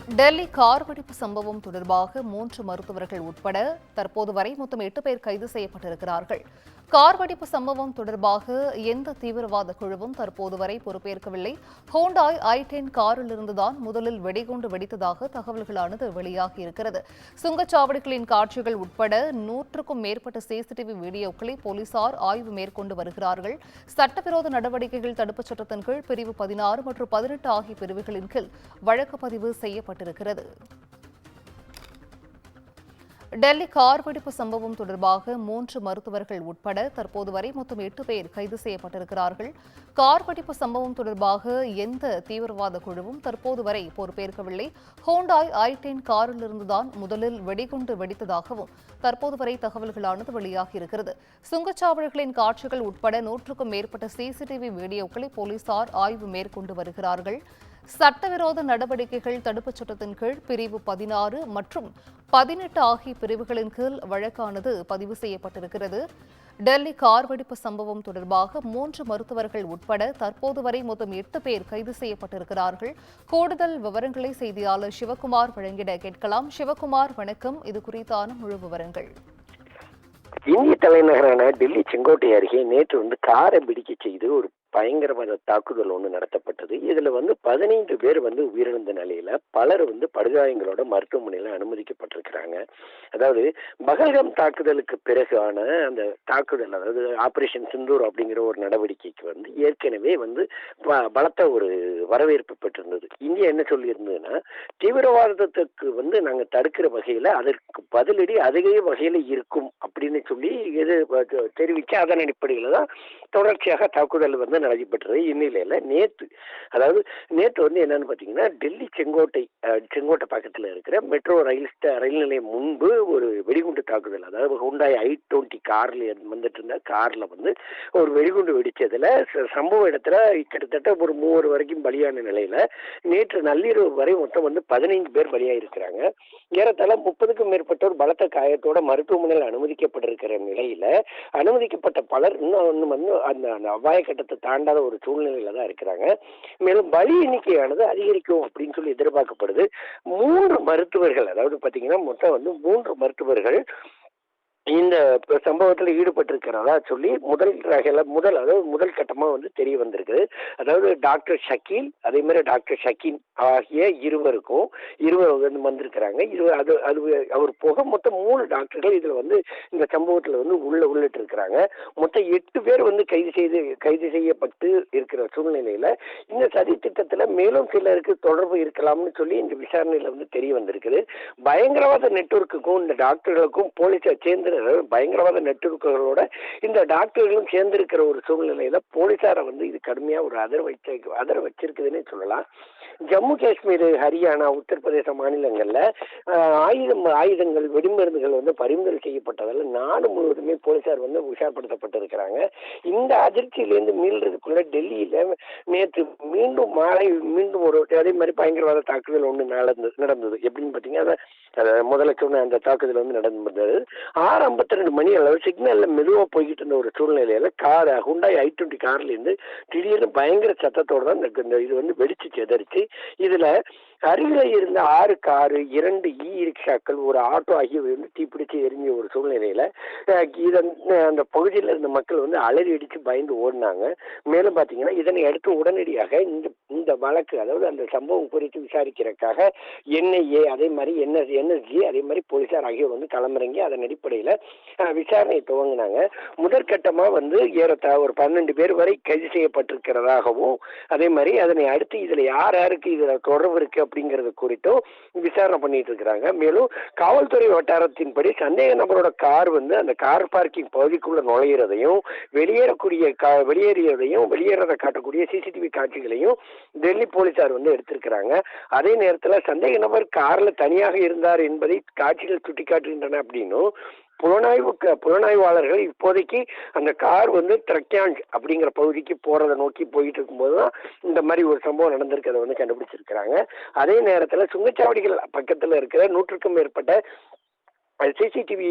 Delhi car வெடிப்பு சம்பவம் தொடர்பாக 3 மருத்துவர்கள் உட்பட தற்போது வரை மொத்தம் 8 பேர் கைது செய்யப்பட்டிருக்கிறார்கள். கார் வெடிப்பு சம்பவம் தொடர்பாக எந்த தீவிரவாத குழுவும் தற்போது வரை பொறுப்பேற்கவில்லை. ஹோண்டாய் i10 காரிலிருந்துதான் முதலில் வெடிகுண்டு வெடித்ததாக தகவல்களானது வெளியாகியிருக்கிறது. சுங்கச்சாவடிகளின் காட்சிகள் உட்பட 100க்கும் மேற்பட்ட சிசிடிவி வீடியோக்களை போலீசார் ஆய்வு மேற்கொண்டு வருகிறார்கள். சட்டவிரோத நடவடிக்கைகள் தடுப்புச் சட்டத்தின் கீழ் பிரிவு 16 மற்றும் 18 ஆகிய பிரிவுகளின் கீழ் வழக்கு பதிவு செய்யப்பட்டிருக்கிறது. டெல்லி கார் வெடிப்பு சம்பவம் தொடர்பாக 3 மருத்துவர்கள் உட்பட தற்போது வரை மொத்தம் 8 பேர் கைது செய்யப்பட்டிருக்கிறார்கள். கார் வெடிப்பு சம்பவம் தொடர்பாக எந்த தீவிரவாத குழுவும் தற்போது வரை பொறுப்பேற்கவில்லை. ஹோண்டாய் i10 காரிலிருந்துதான் முதலில் வெடிகுண்டு வெடித்ததாகவும் தற்போது வரை தகவல்களானது வெளியாகியிருக்கிறது. சுங்கச்சாவடிகளின் காட்சிகள் உட்பட 100க்கும் மேற்பட்ட சிசிடிவி வீடியோக்களை போலீசார் ஆய்வு மேற்கொண்டு வருகிறார்கள். சட்டவிரோத நடவடிக்கைகள் தடுப்புச் சட்டத்தின் கீழ் பிரிவு 16 மற்றும் 18 ஆகிய பிரிவுகளின் கீழ் வழக்கானது பதிவு செய்யப்பட்டிருக்கிறது. டெல்லி கார் வெடிப்பு சம்பவம் தொடர்பாக 3 மருத்துவர்கள் உட்பட தற்போது வரை மொத்தம் 8 பேர் கைது செய்யப்பட்டிருக்கிறார்கள். கூடுதல் விவரங்களை செய்தியாளர் சிவகுமார் வழங்கிட கேட்கலாம். சிவகுமார், வணக்கம். இது குறித்தான முழு விவரங்கள். இந்திய தலைநகரான டெல்லி செங்கோட்டை அருகே நேற்று காரை பிடிக்க செய்து ஒரு பயங்கரவாத தாக்குதல் ஒன்று நடத்தப்பட்டது. இதுல 15 பேர் உயிரிழந்த நிலையில பலர் படுகாயங்களோட மருத்துவமனையில அனுமதிக்கப்பட்டிருக்கிறாங்க. அதாவது பகல்காம் தாக்குதலுக்கு பிறகான அந்த தாக்குதல், அதாவது ஆபரேஷன் சிந்தூர் அப்படிங்கிற ஒரு நடவடிக்கைக்கு ஏற்கனவே பலத்த ஒரு வரவேற்பு பெற்றிருந்தது. இந்தியா என்ன சொல்லி இருந்ததுன்னா, தீவிரவாதத்துக்கு நாங்க தடுக்கிற வகையில அதற்கு பதிலடி அதே வகையில இருக்கும் அப்படின்னு சொல்லி தெரிவிக்க, அதன் அடிப்படையில தான் தொடர்ச்சியாக தாக்குதல் நடைபெற்றது. இந்நிலையில நேற்று என்னன்னு பாத்தீங்கன்னா, டெல்லி செங்கோட்டை பக்கத்துல இருக்கிற மெட்ரோ ரயில் நிலையம் முன்பு ஒரு வெடிகுண்டு தாக்குதல், அதாவது ஹுண்டாய் i20 கார்ல வந்துட்டு இருந்த கார்ல ஒரு வெடிகுண்டு வெடிச்சதுல சம்பவ இடத்துல கிட்டத்தட்ட ஒரு 3 வரைக்கும் பலியான நிலையில நேற்று நள்ளிரவு வரை மொத்தம் 15 பேர் பலியாயிருக்கிறாங்க. ஏறத்தாழ 30க்கும் மேற்பட்டோர் பலத்த காயத்தோட மருத்துவமனையில் அனுமதிக்கப்பட்டிருக்கிற நிலையில அனுமதிக்கப்பட்ட பலர் இன்னும் அந்த அபாய கட்டத்தை தாண்டாத ஒரு சூழ்நிலையில தான் இருக்கிறாங்க. மேலும் பலி எண்ணிக்கையானது அதிகரிக்கும் அப்படின்னு சொல்லி எதிர்பார்க்கப்படுது. 3 மருத்துவர்கள், அதாவது பாத்தீங்கன்னா மொத்தம் 3 மருத்துவர்கள் இந்த சம்பவத்தில் ஈடுபட்டிருக்கிறதா சொல்லி முதல் கட்டமா தெரிய வந்திருக்கு. அதாவது டாக்டர் ஷக்கீல், அதே மாதிரி டாக்டர் ஷக்கீன் ஆகிய இருவர் வந்திருக்கிறாங்க. அவர் போக மொத்தம் 3 டாக்டர்கள் இதுல இந்த சம்பவத்துல உள்ளிட்டு இருக்கிறாங்க. மொத்தம் 8 பேர் கைது செய்யப்பட்டு இருக்கிற சூழ்நிலையில இந்த சதி திட்டத்துல மேலும் சிலருக்கு தொடர்பு இருக்கலாம்னு சொல்லி இந்த விசாரணையில தெரிய வந்திருக்குது. பயங்கரவாத நெட்வொர்க்குக்கும் இந்த டாக்டர்களுக்கும் போலீஸார் சேர்ந்து, பயங்கரவாத நெட்வொர்க்குகளோட இந்த டாக்டர்களும் சேர்ந்திருக்கிற ஒரு சூழ்நிலையில போலீசாரை இது கடுமையா ஒரு அதர வச்சிருக்குதுன்னு சொல்லலாம். ஜம்மு காஷ்மீர், ஹரியானா, உத்தரப்பிரதேச மாநிலங்கள்ல ஆயுதங்கள், வெடிமருந்துகள் பறிமுதல் செய்யப்பட்டதால நாடு முழுவதுமே போலீசார் உஷார்படுத்தப்பட்டிருக்கிறாங்க. இந்த அதிர்ச்சியிலிருந்து மீள்றதுக்குள்ள டெல்லியில நேற்று மீண்டும் ஒரு அதே மாதிரி பயங்கரவாத தாக்குதல் ஒன்று நடந்தது. எப்படின்னு பாத்தீங்கன்னா, முதல்ல சொன்ன அந்த தாக்குதல் நடந்தது 6:52 மணி அளவு சிக்னல்ல மெதுவா போய்கிட்டு இருந்த ஒரு சூழ்நிலையில ஹுண்டாய் i20 கார்ல இருந்து திடீர்னு பயங்கர சத்தத்தோட தான் இது வெடிச்சு செதறிச்சு. இதுல அருகில இருந்த 6 காரு, 2 ரிக்ஷாக்கள், ஒரு ஆட்டோ ஆகியவை தீப்பிடிச்சு எரிஞ்ச ஒரு சூழ்நிலையில அந்த பகுதியில் இருந்த மக்கள் அலறி அடிச்சு பயந்து ஓடினாங்க. மேலும் பாத்தீங்கன்னா, இதனை அடுத்து உடனடியாக இந்த வழக்கு, அதாவது அந்த சம்பவம் குறித்து விசாரிக்கிறதுக்காக NIA, அதே மாதிரி NSG, அதே மாதிரி போலீசார் ஆகியோர் களமிறங்கி அதன் அடிப்படையில விசாரணை துவங்கினாங்க. முதற்கட்டமா ஏறத்தாழ ஒரு 12 பேர் வரை கைது செய்யப்பட்டிருக்கிறதாகவும், அதே மாதிரி அதனை அடுத்து இதுல யாருக்கு இதுல தொடர்பு இருக்கு அப்படிங்கறது குறித்தும் விசாரணை பண்ணிட்டு இருக்கிறாங்க. மேலும் காவல்துறை வட்டாரத்தின்படி சந்தேக நபரோட கார் அந்த கார் பார்க்கிங் பகுதிக்குள்ள நுழையிறதையும் வெளியேறதை காட்டக்கூடிய சிசிடிவி காட்சிகளையும் டெல்லி போலீசார் எடுத்திருக்கிறாங்க. அதே நேரத்துல சந்தேக நபர் கார்ல தனியாக இருந்தார் என்பதை காட்சிகள் சுட்டிக்காட்டுகின்றன அப்படின்னும், புலனாய்வாளர்கள் இப்போதைக்கு அந்த கார் த்ரக்யாஞ்ச் அப்படிங்கிற பகுதிக்கு போறதை நோக்கி போயிட்டு இருக்கும்போதுதான் இந்த மாதிரி ஒரு சம்பவம் நடந்திருக்கிறத கண்டுபிடிச்சிருக்கிறாங்க. அதே நேரத்துல சுங்கச்சாவடிகள் பக்கத்துல இருக்கிற 100க்கும் மேற்பட்ட சிசிடிவி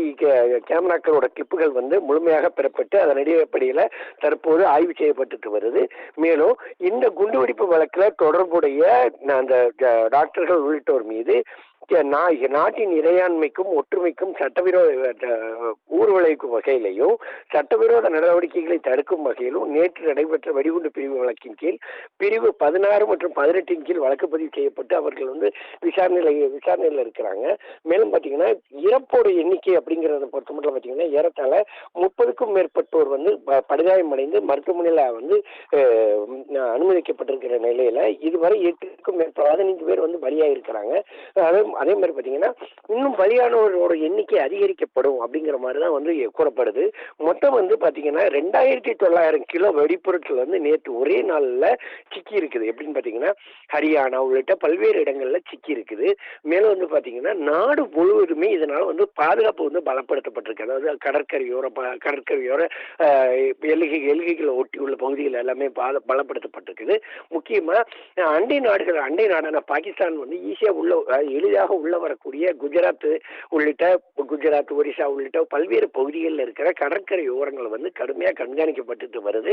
கேமராக்களோட கிளிப்புகள் வந்து முழுமையாக பெறப்பட்டு அதன் அடிப்படையில் தற்போது ஆய்வு செய்யப்பட்டு வருது. மேலும் இந்த குண்டுவெடிப்பு வழக்கில் தொடர்புடைய அந்த டாக்டர்கள் உள்ளிட்டோர் மீது நாட்டின் இறையாண்மைக்கும் ஒற்றுமைக்கும் சட்டவிரோத ஊர்வலைக்கும் வகையிலையும் சட்டவிரோத நடவடிக்கைகளை தடுக்கும் வகையிலும் நேற்று நடைபெற்ற வெடிகுண்டு பிரிவு வழக்கின் கீழ் பிரிவு 16 மற்றும் 18 கீழ் வழக்கு பதிவு செய்யப்பட்டு அவர்கள் வந்து விசாரணையில் இருக்கிறாங்க. மேலும் பார்த்தீங்கன்னா இறப்போட எண்ணிக்கை அப்படிங்கிறத பொறுத்த மட்டும் பார்த்தீங்கன்னா ஏறத்தாழ 30க்கும் மேற்பட்டோர் வந்து படுகாயமடைந்து மருத்துவமனையில் வந்து அனுமதிக்கப்பட்டிருக்கிற நிலையில இதுவரை 8க்கும் மேற்பட்ட 15 பேர் வந்து பலியாக இருக்கிறாங்க. அதே மாதிரி பார்த்தீங்கன்னா இன்னும் பலியானவர்களோட எண்ணிக்கை அதிகரிக்கப்படும் அப்படிங்கிற மாதிரி தான் வந்து கூறப்படுது. மொத்தம் வந்து பார்த்தீங்கன்னா 2900 கிலோ வெடிப்பொருட்கள் வந்து நேற்று ஒரே நாளில் சிக்கி இருக்குது. எப்படின்னு பார்த்தீங்கன்னா ஹரியானா உள்ளிட்ட பல்வேறு இடங்கள்ல சிக்கி இருக்குது. மேலும் வந்து பார்த்தீங்கன்னா நாடு முழுவதுமே இதனால வந்து பாதுகாப்பு வந்து பலப்படுத்தப்பட்டிருக்கு. அதாவது கடற்கரையோர எல்கைகளை ஒட்டியுள்ள பகுதிகள் எல்லாமே பலப்படுத்தப்பட்டிருக்குது. முக்கியமா அண்டை நாடான பாகிஸ்தான் வந்து எளிதாக உள்ள வரக்கூடிய குஜராத், ஒரிசா உள்ளிட்ட பல்வேறு பகுதிகளில் இருக்கிற கடற்கரை ஓரங்கள் வந்து கடுமையாக கண்காணிக்கப்பட்டு வருது.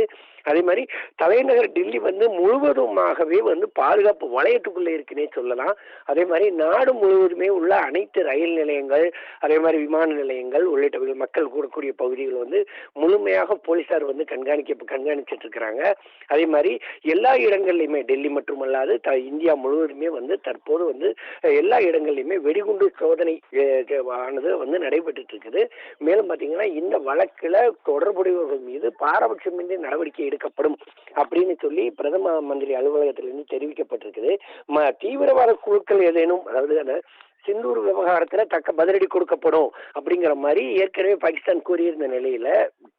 அதே மாதிரி தலைநகர் டெல்லி வந்து முழுவதுமாகவே வந்து பாதுகாப்பு வளையத்துக்குள்ளே இருக்குன்னே சொல்லலாம். அதே மாதிரி நாடு முழுவதுமே உள்ள அனைத்து ரயில் நிலையங்கள், அதே மாதிரி விமான நிலையங்கள் உள்ளிட்ட மக்கள் கூடக்கூடிய பகுதிகள் வந்து முழுமையாக போலீசார் வந்து கண்காணிச்சிட்டு இருக்கிறாங்க. அதே மாதிரி எல்லா இடங்கள்லையுமே டெல்லி மட்டுமல்லாது இந்தியா முழுவதுமே வந்து தற்போது வந்து எல்லா இடங்கள்லையுமே வெடிகுண்டு சோதனை ஆனது வந்து நடைபெற்று இருக்குது. மேலும் பார்த்தீங்கன்னா இந்த வழக்கில் தொடர்புடையவர்கள் மீது பாரபட்சமின்றி நடவடிக்கை எடுக்கப்படும் அப்படின்னு சொல்லி பிரதம மந்திரி அலுவலகத்திலிருந்து தெரிவிக்கப்பட்டிருக்குது. தீவிரவாத குழுக்கள் ஏதேனும், அதாவது சிந்தூர் விவகாரத்துல தக்க பதிலடி கொடுக்கப்படும் அப்படிங்கிற மாதிரி ஏற்கனவே பாகிஸ்தான் கூறியிருந்த நிலையில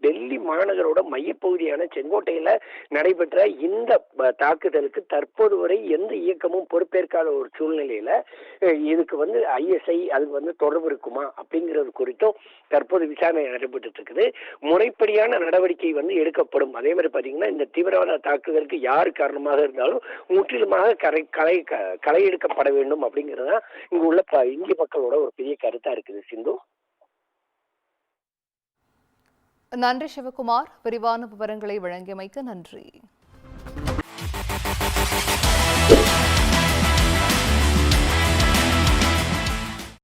டெல்லி மாநகரோட மையப்பகுதியான செங்கோட்டையில நடைபெற்ற இந்த தாக்குதலுக்கு தற்போது வரை எந்த இயக்கமும் பொறுப்பேற்காத ஒரு சூழ்நிலையில இதுக்கு வந்து ISI அதுக்கு வந்து தொடர்பு இருக்குமா அப்படிங்கிறது குறித்தும் தற்போது விசாரணை நடைபெற்று இருக்குது. முறைப்படியான நடவடிக்கை வந்து எடுக்கப்படும். அதே மாதிரி பாத்தீங்கன்னா இந்த தீவிரவாத தாக்குதலுக்கு யார் காரணமாக இருந்தாலும் முற்றிலுமாக களை எடுக்கப்பட வேண்டும் அப்படிங்கிறதா இங்கு உள்ள இந்திய மக்களோட ஒரு பெரிய கருத்தா இருக்குது. சிந்து, நன்றி சிவகுமார். விரிவான விவரங்களை வழங்கியமைக்கு நன்றி.